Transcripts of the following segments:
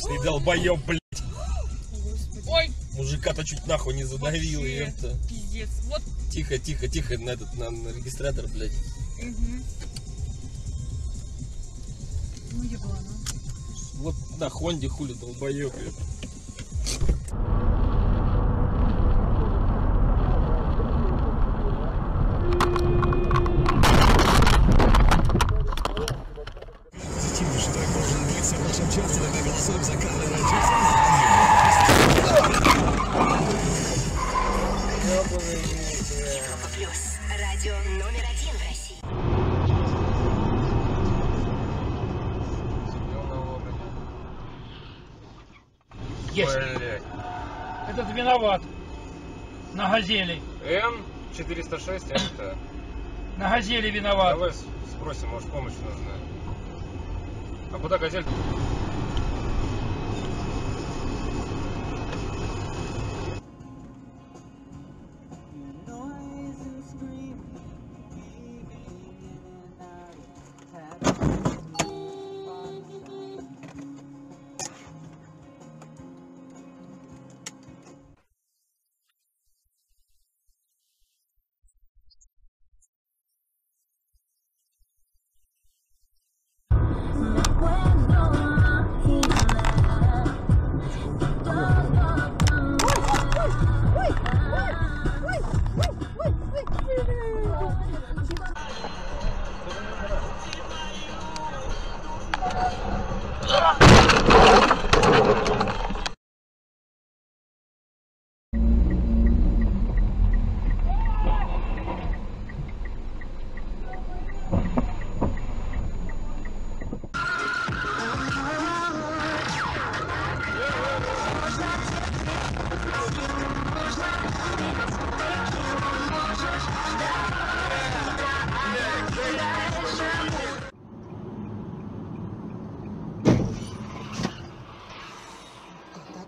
Конченый долбоёб, блядь. Ой! Мужика-то чуть нахуй не задавил, ёпта. Пиздец. Вот. Тихо, тихо, тихо, на регистратор, блядь. Угу. Ну еблана. Вот на Хонде хули долбоёб, ёпта. Радио номер 1 в России. Есть. Блядь. Этот виноват. На газели. М406 это. На газели виноват. Давай спросим, может помощь нужна. А куда газель?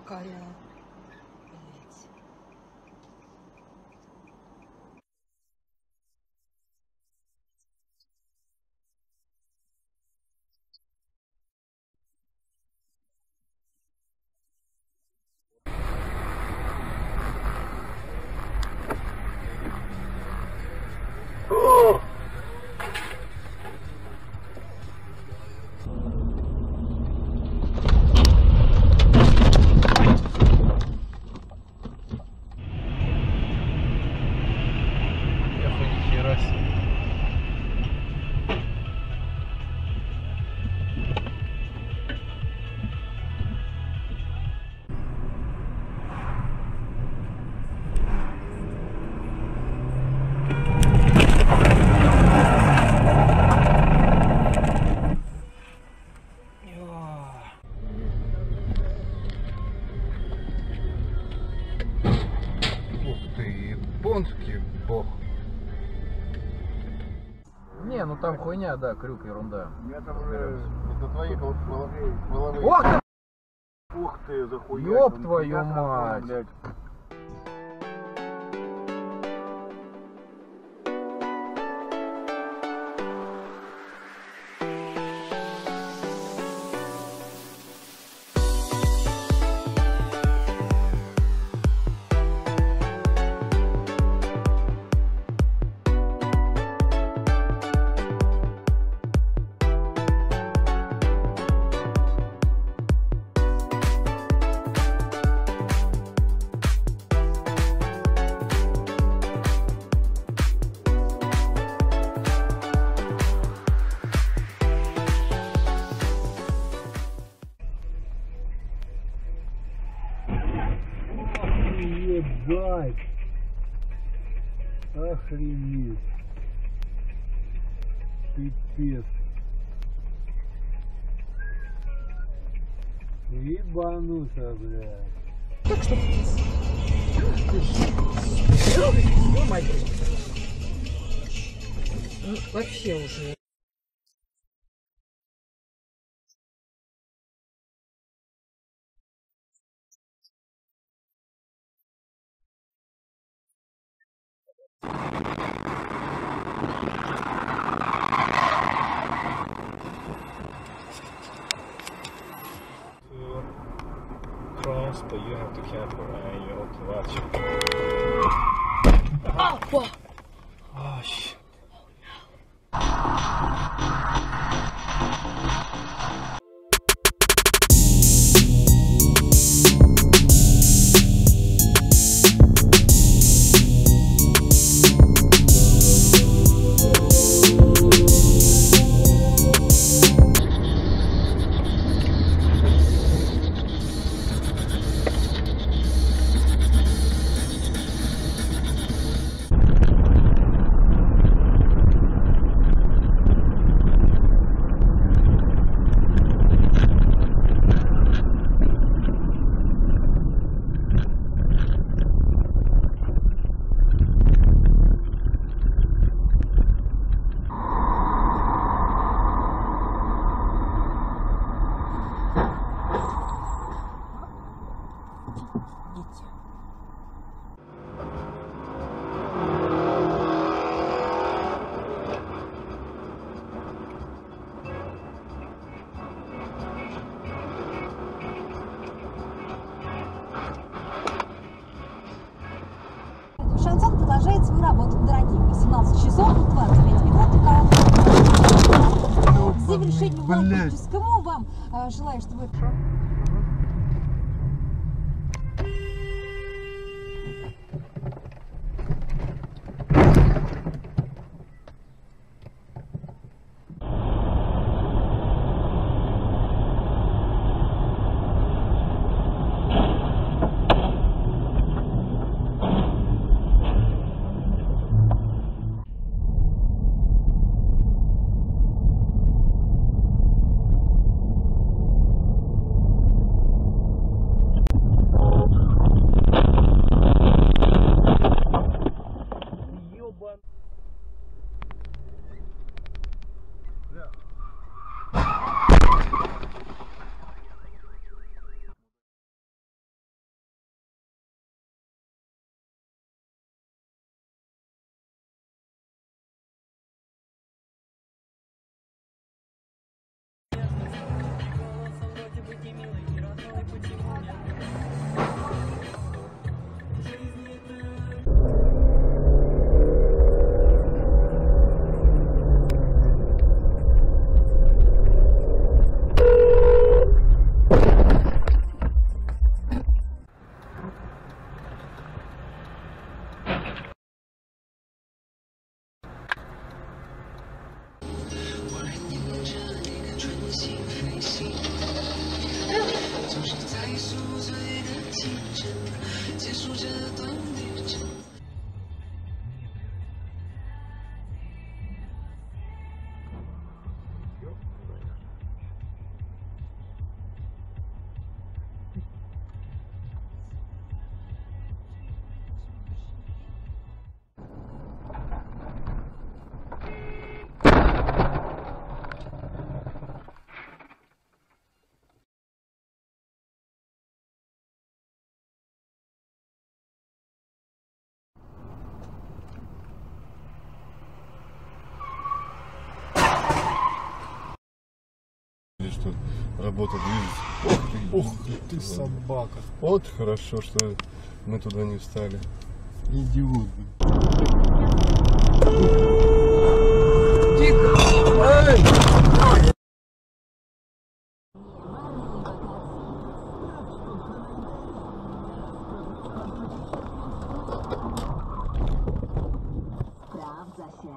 Такая. Японский бог. Не, ну там хуйня, да, крюк, ерунда. Это твои головы. Ох ты! Ух ты, захуя. Ёб твою мать! Блядь. Ебать! Охренеть! Пипец! Ебануться, блядь! Так что... Ну, вообще уже. Просто юнутый хефер, елки-вачи. Ай. Шансон продолжает свою работу. Дорогие, 18 часов 25 минут. К завершению логическому вам желаю, чтобы... Что работа движется. Ух ты собака. Вот хорошо, что мы туда не встали. Идиот. Sprawdza się.